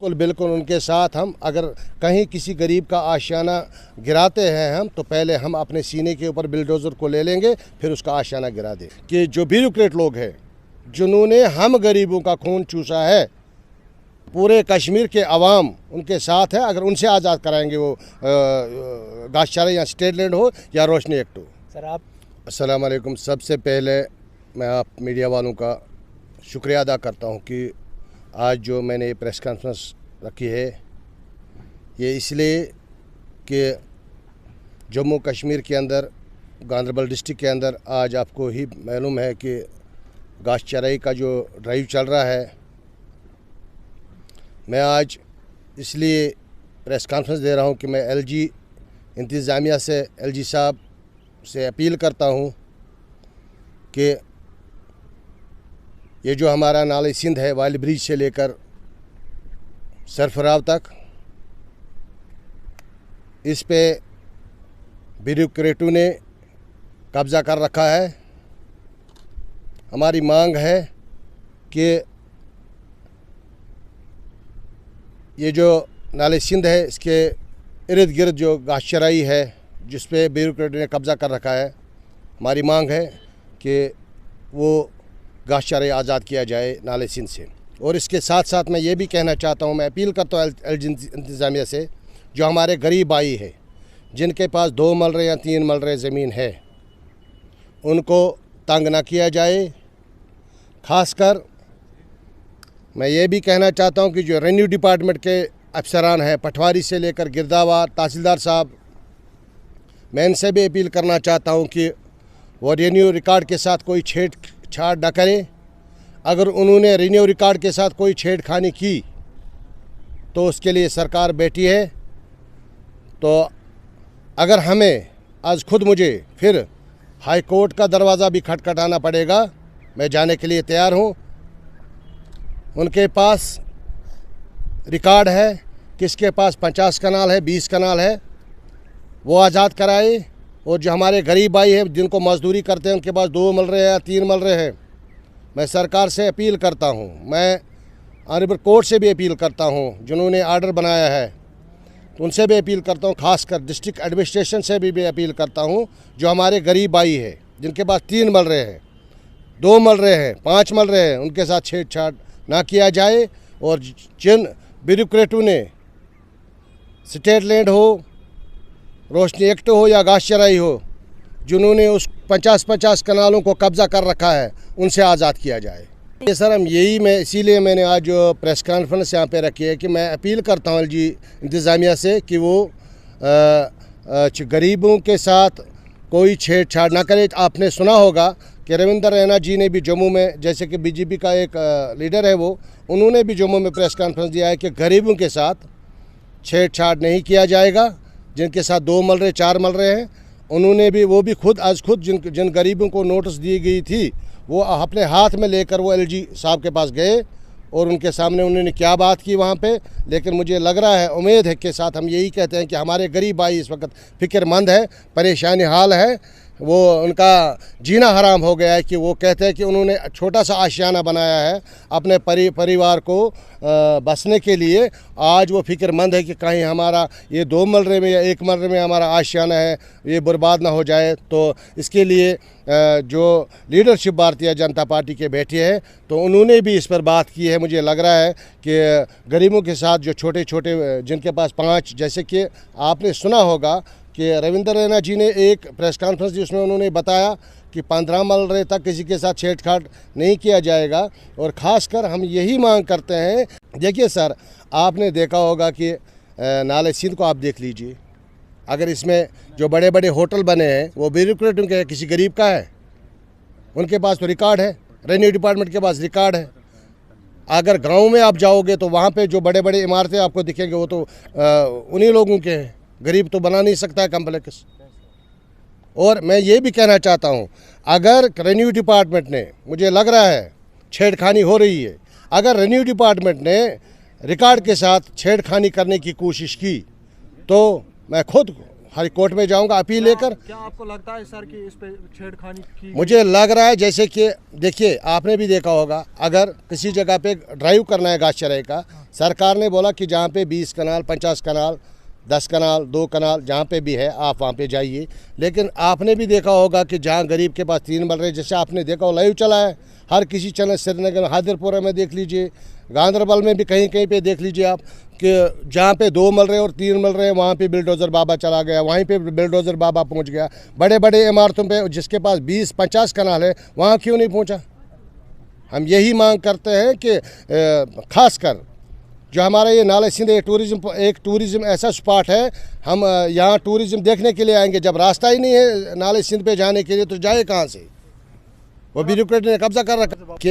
बिल्कुल बिल्कुल उनके साथ हम अगर कहीं किसी गरीब का आशियाना गिराते हैं हम तो पहले हम अपने सीने के ऊपर बिल्डोज़र को ले लेंगे, फिर उसका आशियाना गिरा दें। कि जो ब्यूरोक्रेट लोग हैं जिन्होंने हम गरीबों का खून चूसा है, पूरे कश्मीर के अवाम उनके साथ है। अगर उनसे आज़ाद कराएंगे वो घासचारा या स्टेट लैंड हो या रोशनी एक्ट हो। सर आप अस्सलाम वालेकुम। सबसे पहले मैं आप मीडिया वालों का शुक्रिया अदा करता हूँ कि आज जो मैंने ये प्रेस कॉन्फ्रेंस रखी है ये इसलिए कि जम्मू कश्मीर के अंदर गांदरबल डिस्ट्रिक्ट के अंदर आज आपको ही मालूम है कि घास चराई का जो ड्राइव चल रहा है। मैं आज इसलिए प्रेस कॉन्फ्रेंस दे रहा हूँ कि मैं एलजी इंतज़ामिया से एलजी साहब से अपील करता हूँ कि ये जो हमारा नाले सिंध है वाली ब्रिज से लेकर सरफराव तक, इस पे ब्यूरोक्रेटों ने कब्ज़ा कर रखा है। हमारी मांग है कि ये जो नाले सिंध है इसके इर्द गिर्द जो घास चराई है जिस पे ब्यूरोक्रेटों ने कब्ज़ा कर रखा है, हमारी मांग है कि वो घास चराई आज़ाद किया जाए नाले सिंध से। और इसके साथ साथ मैं ये भी कहना चाहता हूँ, मैं अपील करता हूँ एलजी इंतज़ामिया से, जो हमारे गरीब भाई है जिनके पास 2 मलरे या 3 मलरे ज़मीन है, उनको तंग ना किया जाए। ख़ासकर मैं ये भी कहना चाहता हूँ कि जो रेवेन्यू डिपार्टमेंट के अफसरान हैं, पटवारी से लेकर गिरदावर तहसीलदार साहब, मैं इनसे भी अपील करना चाहता हूँ कि वो रेवेन्यू रिकॉर्ड के साथ कोई छेड़छाड़ न करें। अगर उन्होंने रेवेन्यू रिकॉर्ड के साथ कोई छेड़खानी की तो उसके लिए सरकार बैठी है। तो अगर हमें आज खुद मुझे फिर हाई कोर्ट का दरवाज़ा भी खटखटाना पड़ेगा, मैं जाने के लिए तैयार हूँ। उनके पास रिकॉर्ड है, किसके पास 50 कनाल है, 20 कनाल है, वो आज़ाद कराए। और जो हमारे गरीब भाई हैं जिनको मजदूरी करते हैं, उनके पास 2 मलरे या 3 मलरे हैं, मैं सरकार से अपील करता हूँ, मैं ऑनरेबल कोर्ट से भी अपील करता हूँ जिन्होंने आर्डर बनाया है, तो उनसे भी अपील करता हूँ। खासकर डिस्ट्रिक्ट एडमिनिस्ट्रेशन से भी अपील करता हूँ, जो हमारे गरीब भाई हैं जिनके पास 3 मलरे हैं, 2 मलरे हैं, 5 मलरे हैं, उनके साथ छेड़छाड़ ना किया जाए। और जिन ब्यूरोक्रेटों ने स्टेट लैंड हो, रोशनी एक्ट हो या घास चराई हो, जिन्होंने उस 50-50 कनालों को कब्ज़ा कर रखा है, उनसे आज़ाद किया जाए। ये सर हम मैं इसीलिए मैंने आज जो प्रेस कॉन्फ्रेंस यहाँ पे रखी है कि मैं अपील करता हूँ एलजी इंतज़ामिया से कि वो गरीबों के साथ कोई छेड़छाड़ ना करे। आपने सुना होगा कि रविंदर रैना जी ने भी जम्मू में, जैसे कि बीजेपी का एक लीडर है वो, उन्होंने भी जम्मू में प्रेस कॉन्फ्रेंस दिया है कि गरीबों के साथ छेड़छाड़ नहीं किया जाएगा। जिनके साथ 2 मलरे 4 मलरे हैं, उन्होंने भी वो भी खुद जिन गरीबों को नोटिस दी गई थी वो अपने हाथ में लेकर वो एलजी साहब के पास गए और उनके सामने उन्होंने क्या बात की वहाँ पे। लेकिन मुझे लग रहा है, उम्मीद है के साथ हम यही कहते हैं कि हमारे गरीब भाई इस वक्त फ़िक्रमंद है, परेशानी हाल है, वो उनका जीना हराम हो गया है। कि वो कहते हैं कि उन्होंने छोटा सा आशियाना बनाया है अपने परिवार को बसने के लिए। आज वो फ़िक्रमंद है कि कहीं हमारा ये 2 मलरे में या 1 मलरे में हमारा आशियाना है ये बर्बाद ना हो जाए। तो इसके लिए जो लीडरशिप भारतीय जनता पार्टी के बैठी है, तो उन्होंने भी इस पर बात की है। मुझे लग रहा है कि गरीबों के साथ जो छोटे छोटे जिनके पास 5, जैसे कि आपने सुना होगा कि रविंदर रैना जी ने एक प्रेस कॉन्फ्रेंस दी, उसमें उन्होंने बताया कि 15 मलरे तक किसी के साथ छेड़छाड़ नहीं किया जाएगा। और ख़ासकर हम यही मांग करते हैं, देखिए सर आपने देखा होगा कि नाले सिंध को आप देख लीजिए, अगर इसमें जो बड़े बड़े होटल बने हैं वो ब्यूरोक्रेटों के किसी गरीब का है? उनके पास तो रिकॉर्ड है, रेवेन्यू डिपार्टमेंट के पास रिकॉर्ड है। अगर गाँव में आप जाओगे तो वहाँ पर जो बड़े बड़े इमारतें आपको दिखेंगे वो तो उन्हीं लोगों के हैं, गरीब तो बना नहीं सकता है कम्प्लेक्स। और मैं ये भी कहना चाहता हूँ, अगर रेवेन्यू डिपार्टमेंट ने, मुझे लग रहा है छेड़खानी हो रही है, अगर रेवेन्यू डिपार्टमेंट ने रिकॉर्ड के साथ छेड़खानी करने की कोशिश की तो मैं खुद हाई कोर्ट में जाऊंगा अपील लेकर। क्या आपको लगता है सर कि इस पे छेड़खानी की? मुझे लग रहा है जैसे कि देखिए, आपने भी देखा होगा, अगर किसी जगह पे ड्राइव करना है घास चराई का, सरकार ने बोला कि जहाँ पे 20 कनाल 50 कनाल 10 कनाल 2 कनाल जहाँ पे भी है आप वहाँ पे जाइए। लेकिन आपने भी देखा होगा कि जहाँ गरीब के पास 3 मल रहे, जैसे आपने देखा हो लाइव चला है हर किसी चैनल, श्रीनगर हादिरपुरा में देख लीजिए, गांधरबल में भी कहीं कहीं पे देख लीजिए आप कि जहाँ पे 2 मल रहे और 3 मल रहे वहाँ पे बिल्डोज़र बाबा चला गया, वहीं पे बिल्डोज़र बाबा पहुँच गया। बड़े बड़े इमारतों पे जिसके पास 20-50 कनाल है वहाँ क्यों नहीं पहुँचा? हम यही मांग करते हैं कि खासकर जो हमारा ये नाले सिंध एक टूरिज़्म ऐसा स्पॉट है, हम यहाँ टूरिज़्म देखने के लिए आएंगे। जब रास्ता ही नहीं है नाले सिंध पे जाने के लिए तो जाए कहाँ से? वो ब्यूरोक्रेट ने कब्जा कर रखा कि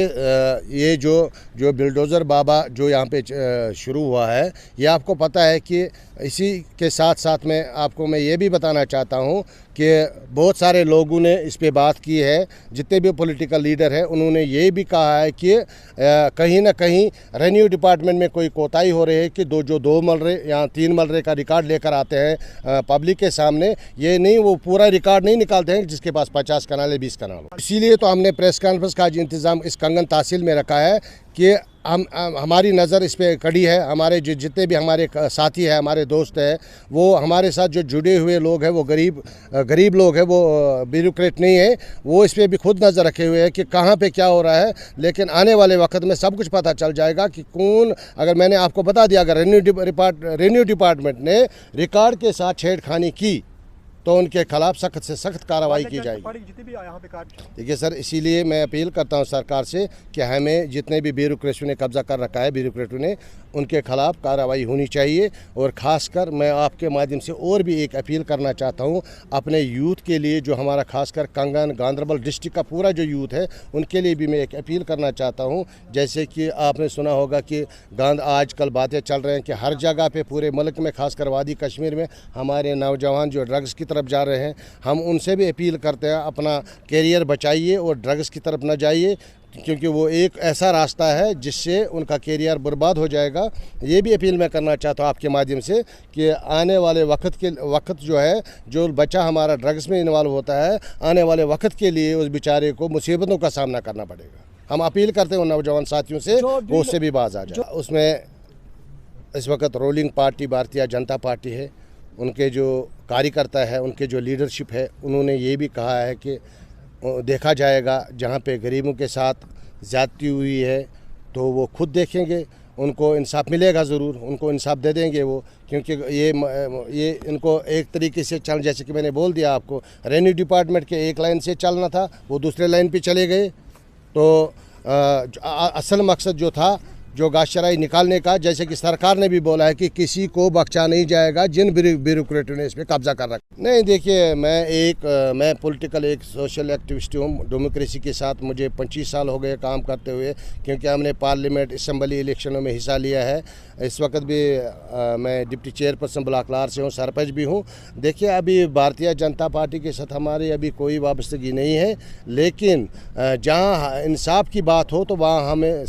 ये जो बिल्डोज़र बाबा जो यहाँ पे शुरू हुआ है, ये आपको पता है कि इसी के साथ साथ में आपको मैं ये भी बताना चाहता हूँ कि बहुत सारे लोगों ने इस पे बात की है, जितने भी पॉलिटिकल लीडर हैं उन्होंने ये भी कहा है कि कहीं ना कहीं रेवेन्यू डिपार्टमेंट में कोई कोताही हो रही है कि 2 मल रहे या 3 मल रहे का रिकॉर्ड लेकर आते हैं पब्लिक के सामने। ये नहीं, वो पूरा रिकॉर्ड नहीं निकालते हैं जिसके पास 50 कनाल है 20 कनाल। इसीलिए तो हमने प्रेस कॉन्फ्रेंस का इंतज़ाम इस कंगन तहसील में रखा है कि हमारी नज़र इस पे कड़ी है। हमारे जितने भी हमारे साथी हैं, हमारे दोस्त हैं, वो हमारे साथ जो जुड़े हुए लोग हैं वो गरीब लोग हैं, वो ब्यूरोक्रेट नहीं है। वो इस पे भी खुद नज़र रखे हुए हैं कि कहाँ पे क्या हो रहा है। लेकिन आने वाले वक्त में सब कुछ पता चल जाएगा कि कौन, अगर मैंने आपको बता दिया, अगर रेवेन्यू डिपार्टमेंट ने रिकॉर्ड के साथ छेड़खानी की तो उनके खिलाफ सख्त से सख्त कार्रवाई की जाएगी। देखिए सर, इसीलिए मैं अपील करता हूं सरकार से कि हमें जितने भी ब्यूरोक्रेसी ने कब्जा कर रखा है, ब्यूरोक्रेटों ने, उनके खिलाफ कार्रवाई होनी चाहिए। और ख़ासकर मैं आपके माध्यम से और भी एक अपील करना चाहता हूं अपने यूथ के लिए, जो हमारा खासकर कंगन गांधरबल डिस्ट्रिक्ट का पूरा जो यूथ है उनके लिए भी मैं एक अपील करना चाहता हूं। जैसे कि आपने सुना होगा कि आजकल बातें चल रहे हैं कि हर जगह पे पूरे मुल्क में, खासकर वादी कश्मीर में हमारे नौजवान जो ड्रग्स की तरफ जा रहे हैं, हम उनसे भी अपील करते हैं अपना कैरियर बचाइए और ड्रग्स की तरफ न जाइए, क्योंकि वो एक ऐसा रास्ता है जिससे उनका कैरियर बर्बाद हो जाएगा। ये भी अपील मैं करना चाहता हूँ आपके माध्यम से कि आने वाले वक्त जो है, जो बच्चा हमारा ड्रग्स में इन्वॉल्व होता है, आने वाले वक्त के लिए उस बेचारे को मुसीबतों का सामना करना पड़ेगा। हम अपील करते हैं उन नौजवान साथियों से वो उससे भी बाज आ जाए। उसमें इस वक्त ruling party Bharatiya Janata party है, उनके जो कार्यकर्ता है, उनके जो लीडरशिप है, उन्होंने ये भी कहा है कि देखा जाएगा जहाँ पे गरीबों के साथ ज़्यादती हुई है तो वो खुद देखेंगे, उनको इंसाफ मिलेगा ज़रूर, उनको इंसाफ दे देंगे वो। क्योंकि ये इनको एक तरीके से जैसे कि मैंने बोल दिया आपको, रेवेन्यू डिपार्टमेंट के एक लाइन से चलना था, वो दूसरे लाइन पे चले गए। तो असल मकसद जो था, जो घास चराई निकालने का, जैसे कि सरकार ने भी बोला है कि किसी को बख्शा नहीं जाएगा जिन ब्यूरोक्रेटों ने इस पर कब्जा कर रखा। नहीं, देखिए, मैं पॉलिटिकल एक सोशल एक्टिविस्ट हूँ। डेमोक्रेसी के साथ मुझे 25 साल हो गए काम करते हुए, क्योंकि हमने पार्लियामेंट असम्बली इलेक्शनों में हिस्सा लिया है। इस वक्त भी मैं डिप्टी चेयरपर्सन ब्लॉक लार से हूँ, सरपंच भी हूँ। देखिए, अभी भारतीय जनता पार्टी के साथ हमारी अभी कोई वाबस्तगी नहीं है, लेकिन जहाँ इंसाफ की बात हो तो वहाँ हमें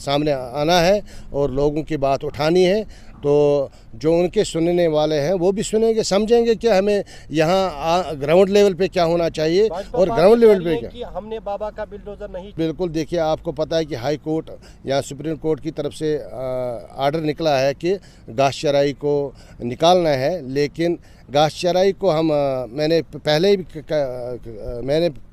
सामने आना है और लोगों की बात उठानी है। तो जो उनके सुनने वाले हैं वो भी सुनेंगे, समझेंगे कि हमें यहाँ ग्राउंड लेवल पे क्या होना चाहिए और ग्राउंड लेवल पे क्या। हमने बाबा का बिल्डोजर नहीं, बिल्कुल। देखिए, आपको पता है कि हाई कोर्ट या सुप्रीम कोर्ट की तरफ से आर्डर निकला है कि घास चराई को निकालना है, लेकिन घास चराई को मैंने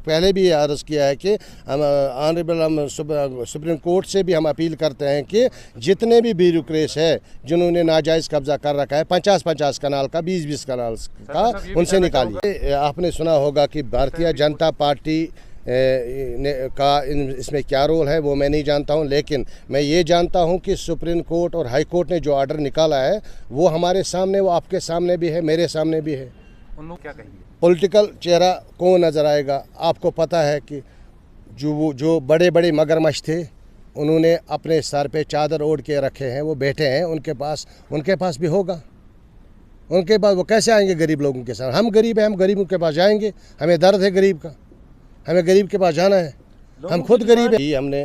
पहले भी अर्ज़ किया है कि हम ऑनरेबल सुप्रीम कोर्ट से भी हम अपील करते हैं कि जितने भी ब्यूरोक्रेट्स है जिन्होंने नाजायज़ कब्जा कर रखा है 50-50 कनाल का, 20-20 कनाल का, उनसे निकालिए। आपने सुना होगा कि भारतीय जनता पार्टी इसमें क्या रोल है वो मैं नहीं जानता हूं, लेकिन मैं ये जानता हूं कि सुप्रीम कोर्ट और हाई कोर्ट ने जो ऑर्डर निकाला है वो हमारे सामने, वो आपके सामने भी है, मेरे सामने भी है। उन लोग क्या कहेंगे? पॉलिटिकल चेहरा कौन नज़र आएगा? आपको पता है कि जो बड़े बड़े मगरमच्छ थे, उन्होंने अपने सर पे चादर ओढ़ के रखे हैं, वो बैठे हैं, उनके पास भी होगा। उनके पास वो कैसे आएंगे गरीब लोगों के साथ? हम गरीब हैं, हम गरीबों के पास जाएंगे? हमें दर्द है गरीब का, हमें गरीब के पास जाना है, हम खुद गरीब हैं। हमने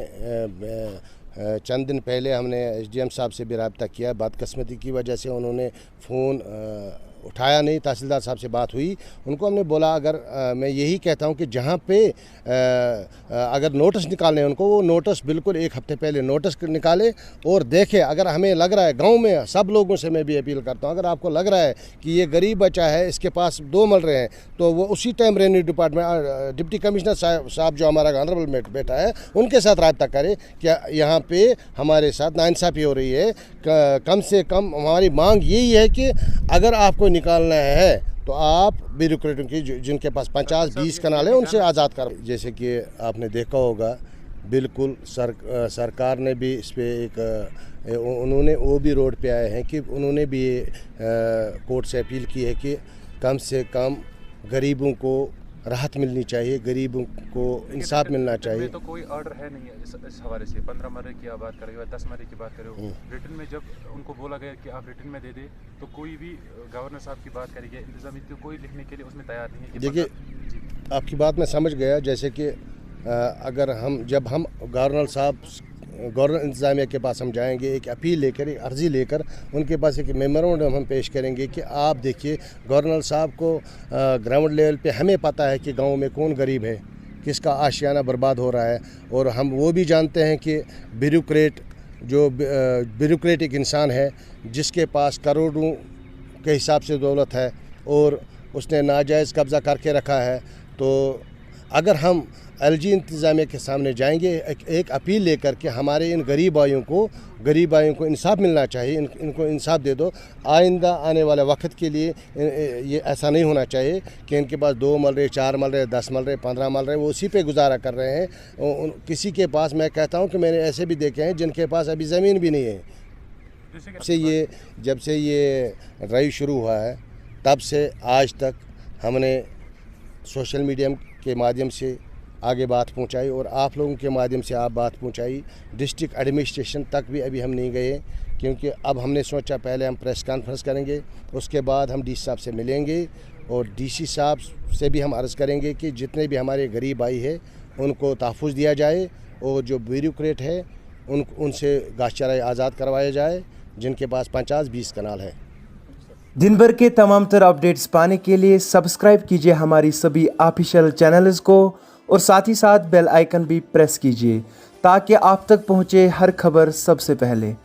चंद दिन पहले हमने SDM साहब से भी रब्ता किया, बदकिस्मती की वजह से उन्होंने फ़ोन उठाया नहीं। तहसीलदार साहब से बात हुई, उनको हमने बोला अगर मैं यही कहता हूं कि जहां पे अगर नोटिस निकालने हैं उनको, वो नोटिस बिल्कुल 1 हफ्ते पहले नोटिस निकाले और देखे। अगर हमें लग रहा है, गांव में सब लोगों से मैं भी अपील करता हूं, अगर आपको लग रहा है कि ये गरीब बच्चा है, इसके पास 2 मलरे हैं, तो वो उसी time revenue department deputy commissioner साहब जो हमारा ऑनरेबल बेटा है, उनके साथ राब्ता करे कि यहाँ पे हमारे साथ नाइंसाफ़ी हो रही है। कम से कम हमारी मांग यही है कि अगर आपको निकालना है तो आप ब्यूरोक्रेटों की जिनके पास 50-20 कनाल है उनसे आज़ाद कर। जैसे कि आपने देखा होगा, बिल्कुल सरकार ने भी इस पर उन्होंने वो भी रोड पे आए हैं कि उन्होंने भी कोर्ट से अपील की है कि कम से कम गरीबों को राहत मिलनी चाहिए, गरीबों को इंसाफ मिलना चाहिए। तो कोई ऑर्डर है नहीं है इस हवाले से। 15 मरने की आप बात करें या 10 मरने की बात करें, रिटर्न में जब उनको बोला गया कि आप रिटर्न में दे दें, तो कोई भी गवर्नर साहब की बात करेंगे, इंतजामिया तो कोई लिखने के लिए उसमें तैयार नहीं है। देखिए, आपकी बात मैं समझ गया। जैसे कि अगर जब हम गवर्नर इंतजामिया के पास हम जाएंगे, एक अपील लेकर, एक अर्ज़ी लेकर उनके पास एक मेमोरेंडम हम पेश करेंगे कि आप देखिए, गवर्नर साहब को ग्राउंड लेवल पे हमें पता है कि गांव में कौन गरीब है, किसका आशियाना बर्बाद हो रहा है, और हम वो भी जानते हैं कि ब्यूरोक्रेट एक इंसान है जिसके पास करोड़ों के हिसाब से दौलत है और उसने नाजायज़ कब्ज़ा करके रखा है। तो अगर हम एलजी इंतज़ामिया के सामने जाएंगे एक अपील लेकर के हमारे इन गरीब भाइयों को इंसाफ मिलना चाहिए, इनको इंसाफ दे दो। आइंदा आने वाले वक्त के लिए ये ऐसा नहीं होना चाहिए कि इनके पास 2 मलरे, 4 मलरे, 10 मलरे, 15 मलरे, वो उसी पे गुजारा कर रहे हैं। किसी के पास, मैं कहता हूँ कि मैंने ऐसे भी देखे हैं जिनके पास अभी ज़मीन भी नहीं है। जब से ये ड्राइव शुरू हुआ है तब से आज तक हमने सोशल मीडिया के माध्यम से आगे बात पहुंचाई और आप लोगों के माध्यम से आप बात पहुंचाई। डिस्ट्रिक्ट एडमिनिस्ट्रेशन तक भी अभी हम नहीं गए, क्योंकि अब हमने सोचा पहले हम प्रेस कॉन्फ्रेंस करेंगे, उसके बाद हम डीसी साहब से मिलेंगे और डीसी साहब से भी हम अर्ज़ करेंगे कि जितने भी हमारे गरीब भाई है उनको तहफ़्फ़ुज़ दिया जाए और जो ब्यूरोक्रेट है उनसे घास चराई आज़ाद करवाया जाए, जिनके पास 50-20 कनाल है। दिन भर के तमाम तर अपडेट्स पाने के लिए सब्सक्राइब कीजिए हमारी सभी ऑफिशियल चैनल्स को और साथ ही साथ बेल आइकन भी प्रेस कीजिए ताकि आप तक पहुंचे हर खबर सबसे पहले।